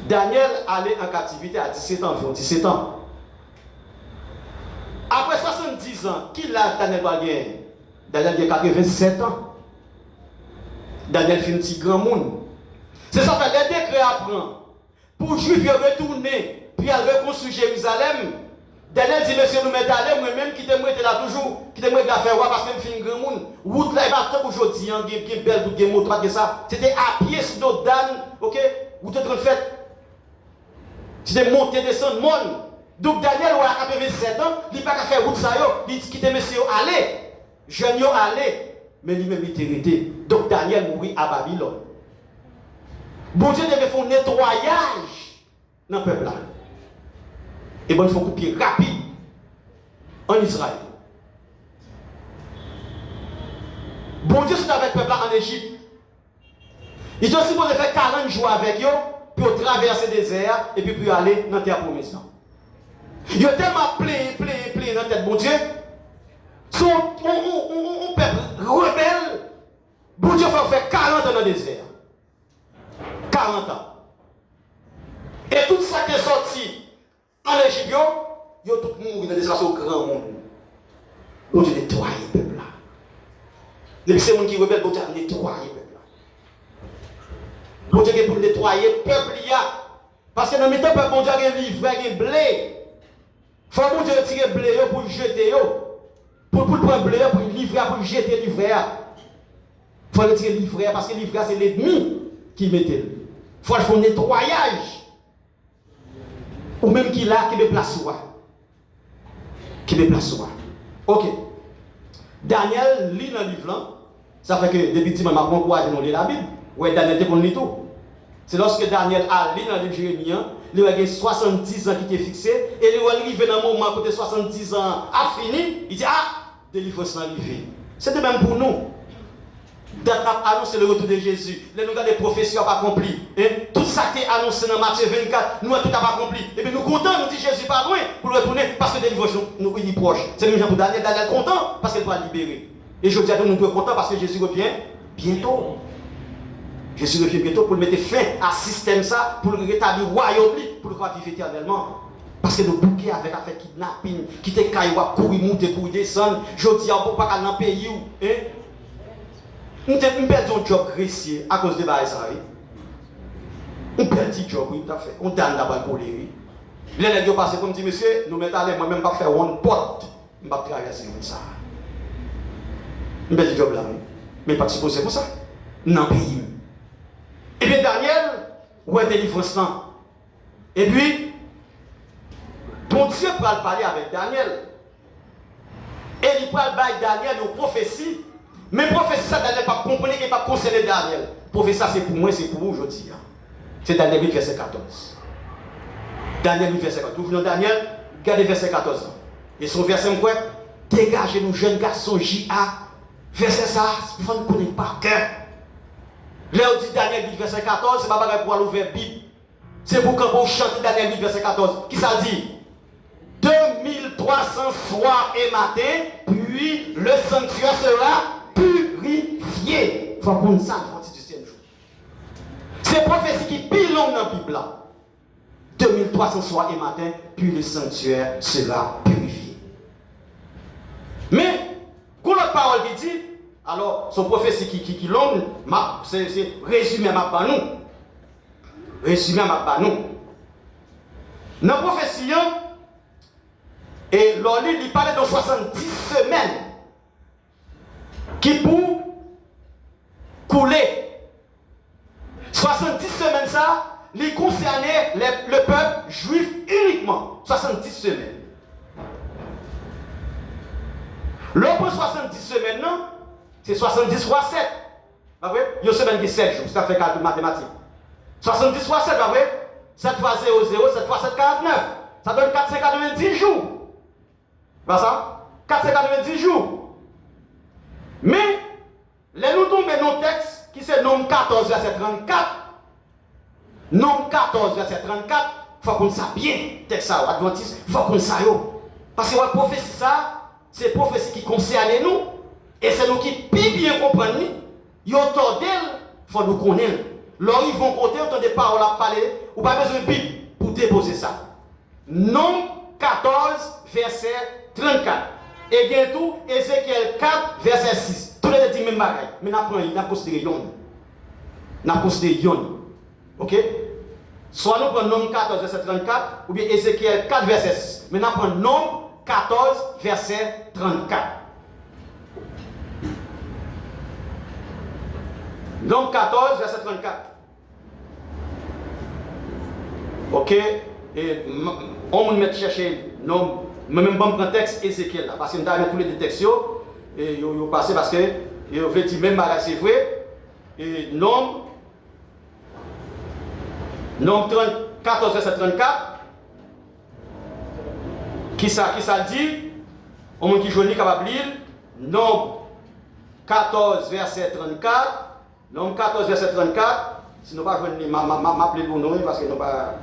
Speaker 1: Daniel allait en captivité à 17 ans, environ 17 ans. Après 70 ans, qui l'a Daniel gagné? Daniel a 87 ans. Daniel fait un petit grand monde. C'est ça que les décrets apprennent. Pour Juifs retourner, puis à reconstruire Jérusalem. Daniel dit, monsieur, nous mettons aller, moi-même qui t'aimerais là toujours, qui t'aimerais la faire, parce que je suis un grand monde. Route là, il va tout aujourd'hui, il y a belle route, il y a moto, ça. C'était à pied sur d'autres dames, ok? Vous êtes en train de faire. C'était monter, descendre, monde. Donc Daniel, il a 87 ans, il n'a pas qu'à faire route ça, il dit, quittez monsieur, allez. Jeune, allez. Mais lui-même, il était arrêté. Donc Daniel mourit à Babylone. Bon Dieu devait faire un nettoyage dans le peuple là. Et bon, il faut couper rapide en Israël. Bon Dieu, c'est avec le peuple en Égypte. Ils ont supposé faire 40 jours avec eux, puis traverser le désert, et puis aller dans la terre promise. Ils ont tellement plein dans la tête, bon Dieu. Son peuple rebelle, bon Dieu faut faire 40 ans dans le désert. 40 ans. Et tout ça qui est sorti en Égypte, ils ont tout mouru dans des espaces au grand monde. Bon Dieu nettoie le peuple là. Depuis ces gens qui rebellent, bon Dieu nettoie le peuple là. Bon Dieu pour nettoyer le peuple là. Parce que dans le temps, bon Dieu a un livre, un blé. Il faut bon Dieu retirer le blé pour le jeter. Pour le prendre le blé, pour le livrer, pour le jeter le livre. Il faut retirer le livre parce que le livre c'est l'ennemi qui mettait. Il faut faire un nettoyage. Ou même qui là, qui me place soi. Qui me place soi. Ok. Daniel lit dans le livre là. Ça fait que depuis que je m'encourage à lire la Bible. Ouais, Daniel te connaît tout. C'est lorsque Daniel a lu dans le livre Jérémie, il a 70 ans qui était fixé. Et il est arrivé dans le moment où 70 ans a fini. Il dit, ah, délivrance est arrivée. C'était même pour nous. Date a annoncé le retour de Jésus. Les nous des prophéties n'ont pas accompli. Tout ça qui est annoncé dans Matthieu 24, nous tout n'a pas accompli. Et puis nous contents, nous disons Jésus pas loin pour retourner parce que délivrance nous est proche. C'est le même pour Daniel. Daniel content parce qu'il va libérer. Et je dis à nous sommes contents parce que Jésus revient bientôt. Jésus revient bientôt pour mettre fin à ce système ça, pour le rétablir le royaume, pour le faire vivre éternellement. Parce que nous bouquons avec affaire kidnapping, qui te caille, courir, monter, courir, descendre. Je dis à vous pas qu'à dans le pays où. On perd un job grecier à cause de ça. On perd un job, oui, tout à fait. On donne la balle pour les. Les gens passent comme dit, monsieur, nous mettons allez, moi-même pas faire one pot. Je ne vais pas traverser comme ça. On perd un job là, mais pas supposé pour ça. Dans le pays. Et bien Daniel, ouais, délivrance là. Et puis, bon Dieu va parler avec Daniel. Et il parle avec Daniel aux prophéties. Mais prophétie, ça, Daniel pas comprendre et pas concerner Daniel. Prophétie, ça, c'est pour moi, c'est pour vous aujourd'hui. C'est Daniel 8, verset 14. Daniel 8, verset 14. Toujours dans Daniel, regardez verset 14. Et son verset, quoi? Dégagez-nous, jeunes garçons, J.A. Verset ça, il faut nous connaître par cœur. Là, on dit Daniel 8, verset 14, c'est pas pour aller ouvrir la Bible. C'est pour qu'on chante Daniel 8, verset 14. Qui ça dit? 2300 soirs et matins, puis le sanctuaire sera purifié. Il faut qu'on ça le 27e jour. C'est prophétie qui pile long dans la Bible là. 2300 soirs et matins, puis le sanctuaire sera purifié. Mais, quand la parole qui dit, alors, son prophétie qui longue, c'est résumé à ma nous. Résumé à ma nous. Dans la prophétie, et l'on il parlait de 70 semaines qui pour couler. 70 semaines ça, il concernait le peuple juif uniquement. 70 semaines. L'autre 70 semaines, non, c'est 70 fois 7. Il y a une semaine qui est 7 jours, ça fait calcul de mathématiques. 70 fois 7, 7 fois 0, 0, 7 fois 7, 49. Ça donne 490 jours. Pas ça? 490 jours. Mais, les nous tombons dans le texte qui c'est nombre 14, verset 34. Nombre 14, verset 34. Il faut qu'on sache bien, texte ça, Adventiste, il faut qu'on sache. Parce que la prophétie, ça, c'est la prophétie qui concerne nous. Et c'est nous qui bien comprendre. Ils ont tordé, il faut nous connaître. Lors ils vont côté, autant des paroles à parler, ou pas besoin de Bible pour déposer ça. Nombre 14, verset 34. Et bientôt, Ézéchiel 4, verset 6. Tous les deux disent même bagaille. Mais nous considérons yon. Nous considérons yon. Ok? Soit nous prenons Nombre 14, verset 34, ou bien Ézéchiel 4, verset 6. Maintenant, prenons Nombre 14, verset 34. Nombre 14, verset 34. Ok? Et on va mettre chercher Nombre. Même bon contexte Ézéchiel là. Parce que nous avons tous les textes. Et ils passé parce que ils veulent dire même c'est vrai. Et Nombre 14, verset 34. Qui ça dit? Au moins qui journée capable de lire. Nombre 14, verset 34. Nombre 14, verset 34. Si nous ne pouvons pas m'appeler pour nous parce que nous pas.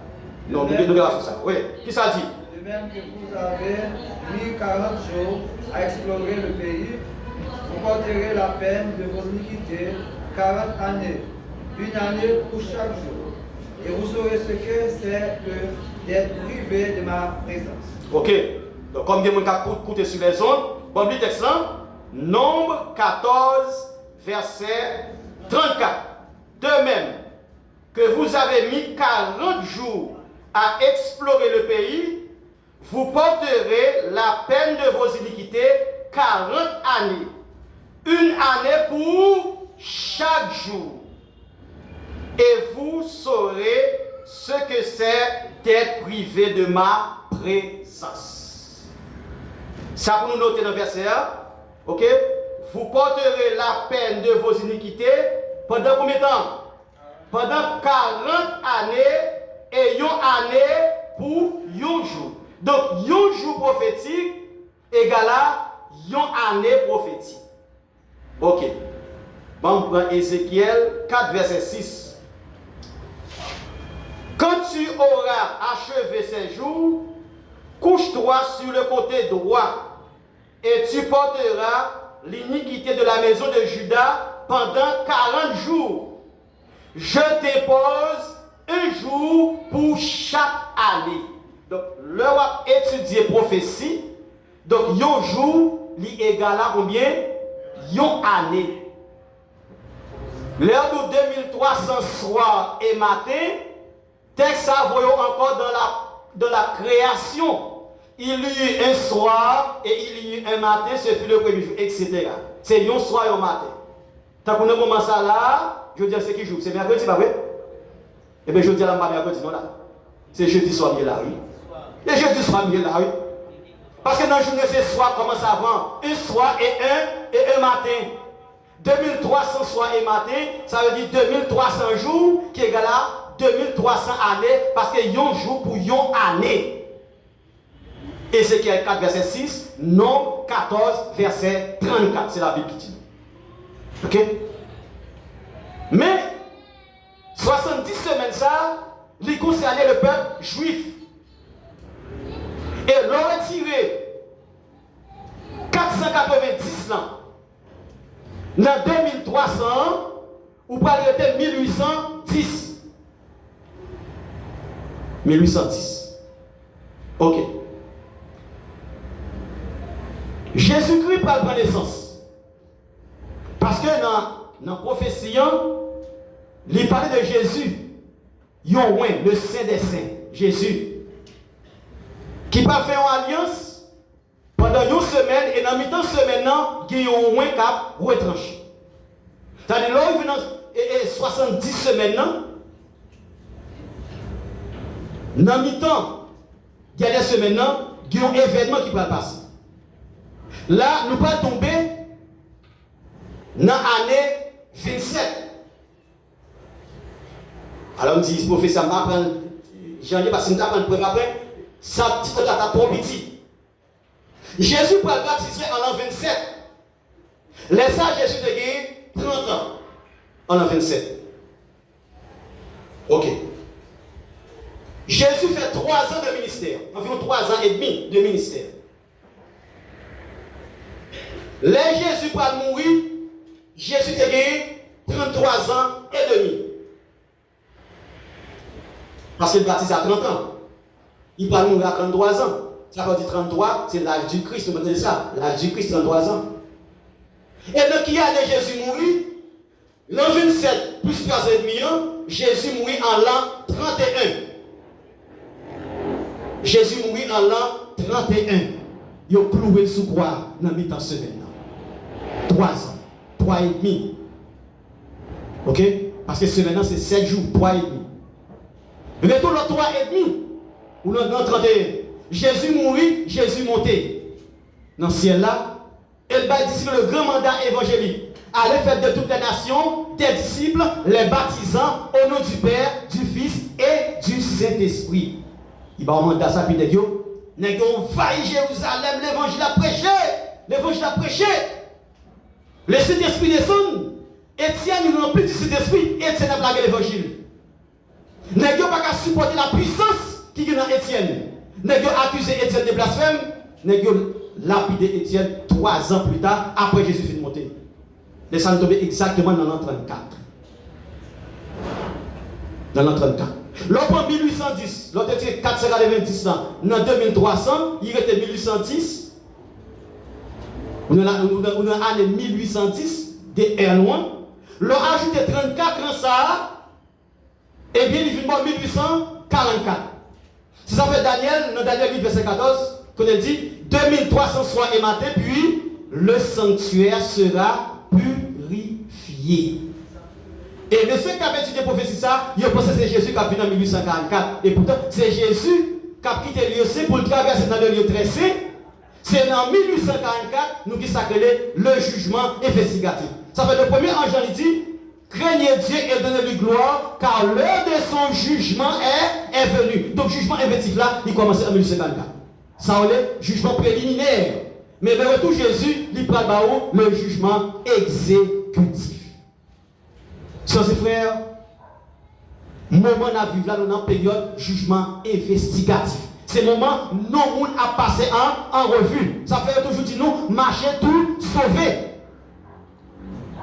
Speaker 1: Non, nous devons ça. Oui, qui ça dit?
Speaker 3: De même que vous avez mis 40 jours à explorer le pays, vous porterez la peine de vos iniquités 40 années, une année pour chaque jour. Et vous saurez ce que c'est que d'être privé de ma présence.
Speaker 1: Ok. Donc, comme des gens qui écoutent sur les ondes, bon, le texte là, Nombre 14, verset 34. De même que vous avez mis 40 jours à explorer le pays, vous porterez la peine de vos iniquités 40 années. Une année pour chaque jour. Et vous saurez ce que c'est d'être privé de ma présence. Ça pour nous noter dans le verset 1. Ok? Vous porterez la peine de vos iniquités pendant combien de temps? Pendant 40 années et une année pour un jour. Donc, un jour prophétique égale à une année prophétique. Ok. Bon, on prend Ézéchiel 4, verset 6. Quand tu auras achevé ces jours, couche-toi sur le côté droit et tu porteras l'iniquité de la maison de Juda pendant 40 jours. Je t'impose un jour pour chaque année. Donc, l'heure étudier prophétie, donc un jour, l'égal à combien? Une année. L'heure de 2300 soir et matin, texte ça voyons encore dans la création. Il y eut un soir et il y eut un matin, ce fut le premier jour, etc. C'est un soir et un matin. Tant qu'on a commencé là, je veux dire c'est qui jour? C'est mercredi, pas vrai? Eh bien, je dis à la mercredi, non là. C'est jeudi soir, il est là, oui. Et jeudi soir, il est là, oui. Parce que dans la journée, c'est soir commence avant. Un soir et un matin. 2300 soirs et matin, ça veut dire 2300 jours qui est égal à 2300 années, parce que un jour pour une année. Ézéchiel 4, verset 6, Nombre 14, verset 34. C'est la Bible qui dit. Ok? Mais 70 semaines, ça, il concernait le peuple juif. Et l'on retiré 490 ans. Dans 2300, ou pas arrêter 1810. 1810. Ok. Jésus-Christ parle de naissance. Parce que dans la prophétie, il parlait de Jésus. Yahweh, le Saint des Saints. Jésus. Qui va faire une alliance pendant une semaine et dans le mi-temps semaine, il y a un moins cap retranché. C'est-à-dire là, il vient 70 semaines. Dans le mi-temps, il y a des semaines, il y a un événement qui va passer. Là, nous allons tomber dans l'année 27. Alors, on dit, professeur, je vais apprendre, j'en ai passé, je vais apprendre après, ça petit tata pour petit. Jésus pour le baptiser en l'an 27. Laissez Jésus de gagner 30 ans en l'an 27. Ok. Jésus fait 3 ans de ministère, environ 3 ans et demi de ministère. Là, Jésus pour mourir, Jésus a gagné 33 ans et demi. Parce qu'il baptise à 30 ans. Il va mourir à 33 ans. Ça veut dire 33, c'est l'âge du Christ. Vous entendez ça? L'âge du Christ, 33 ans. Et donc, il y a de Jésus mourir, l'an 27 plus 3,5, Jésus mourit en l'an 31. Jésus mourit en l'an 31. Il a cloué sous croix dans la mi-temps semaine. 3 ans, 3 et demi. Ok? Parce que semaine, c'est 7 jours, 3 et demi. Retour le 3 et demi, ou le 31. Jésus mourit, Jésus monté. Dans le ciel là, il va dire le grand mandat évangélique. Allez faire de toutes les nations des disciples, les baptisant au nom du Père, du Fils et du Saint-Esprit. Il va demander à sa vie de Dieu. Nous envahir Jérusalem, l'évangile a prêché. L'évangile a prêché. Le Saint-Esprit descend. Étienne nous remplit du Saint-Esprit. Étienne a blagué l'évangile. Nous n'avons pas supporter la puissance qui est dans Étienne. Nous avons accusé Étienne de blasphème. Nous avons lapidé Étienne 3 ans plus tard, après Jésus finit de monter. Nous sommes tombés exactement dans l'an 34. Dans l'an 34. L'autre en 1810, l'autre était 490 ans, dans 2300, il était 1810. On a l'année 1810 de R1. L'on a ajouté 34 ans ça, et bien il vient en 1844. C'est ça fait Daniel, dans Daniel 8, verset 14, qu'on a dit 2300 soirs ématés, puis le sanctuaire sera purifié. Et monsieur qui avait étudié prophétie ça, il a pensé que c'est Jésus qui a venu en 1844. Et pourtant, c'est Jésus qui a quitté le lieu saint pour le traverser dans le lieu très saint. C'est en 1844 nous qui s'appelait le jugement investigatif. Ça fait le premier ange, il dit, craignez Dieu et donnez-lui gloire, car l'heure de son jugement est venue. Donc, jugement investigatif là, il commençait en 1854. Ça en est jugement préliminaire. Mais le retour Jésus, il prend le jugement exécutif. Sœurs et frères, moment à vivre là, nous dans une période jugement investigatif. C'est le moment où nous a passé en revue. Ça fait toujours dire nous, marcher tout sauvé.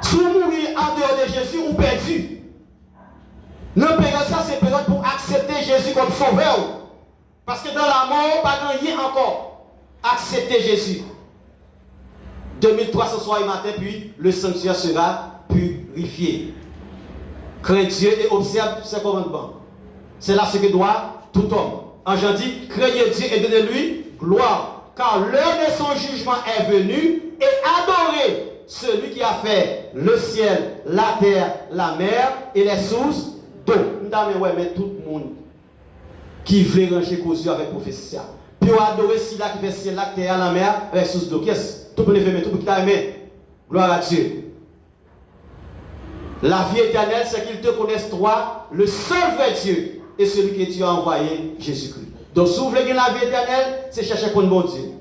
Speaker 1: Si vous mourrez en dehors de Jésus, vous perdu. Notre période, ça, c'est une période pour accepter Jésus comme sauveur. Parce que dans la mort, pas rien encore. Accepter Jésus. 2300 soirs et matin, puis le sanctuaire sera purifié. Crains Dieu et observe ses commandements. C'est là ce que doit tout homme. En Jean dit, craignez Dieu et donnez-lui gloire. Car l'heure de son jugement est venue et adorez celui qui a fait le ciel, la terre, la mer et les sources d'eau. Mais tout le monde qui veut ranger cause avec prophétie. Puis on adore celui qui fait le ciel, la terre, la mer et les sources d'eau. Qu'est-ce que tout le monde fait, tout le monde qui t'a aimé? Gloire à Dieu. La vie éternelle, c'est qu'ils te connaissent toi, le seul vrai Dieu, et celui que tu as envoyé, Jésus-Christ. Donc, si vous voulez la vie éternelle, c'est chercher pour le bon Dieu.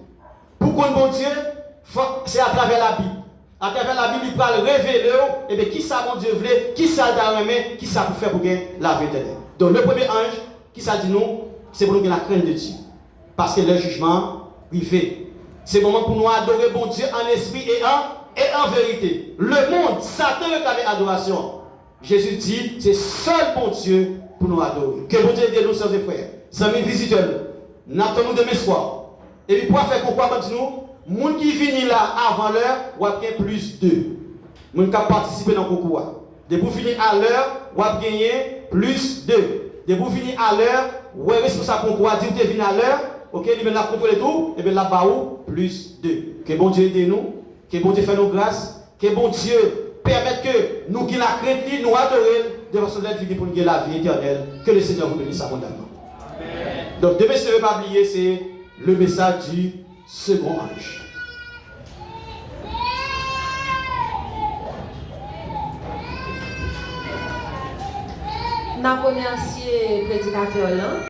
Speaker 1: Pour connaître bon Dieu, c'est à travers la Bible. À travers la Bible, il parle révéler, et bien qui ça mon Dieu voulait, qui ça t'a remis, qui ça pour faire pour gagner la vie éternelle. Donc, le premier ange, qui ça dit nous, c'est pour nous gagner la crainte de Dieu. Parce que le jugement, il fait. C'est le moment pour nous adorer bon Dieu en esprit et en vérité. Le monde, Satan réclame adoration. Jésus dit, c'est seul bon Dieu pour nous adorer. Que bon Dieu aide nous, sœurs et frères. Amis visiteurs, n'attendons demain soir. Et puis pour faire pourquoi nous, les gens qui viennent là avant l'heure, ou bien plus d'eux. Les gens qui participent dans le concours. De pour finir à l'heure, ou gagner plus d'eux. De pour finir à l'heure, ou responsable concours dit que tu viens à l'heure, ok, il vient contrôler et tout, et bien là-bas, plus d'eux. Que bon Dieu aide nous. Que bon Dieu fait nos grâces, que bon Dieu permette que nous qui la crainte, nous adorer de façon d'être pour nous gagner la vie éternelle. Que le Seigneur vous bénisse abondamment. Donc, demain, ce ne pas oublier, c'est le message du second ange.
Speaker 4: Nous remercions le prédicateur là.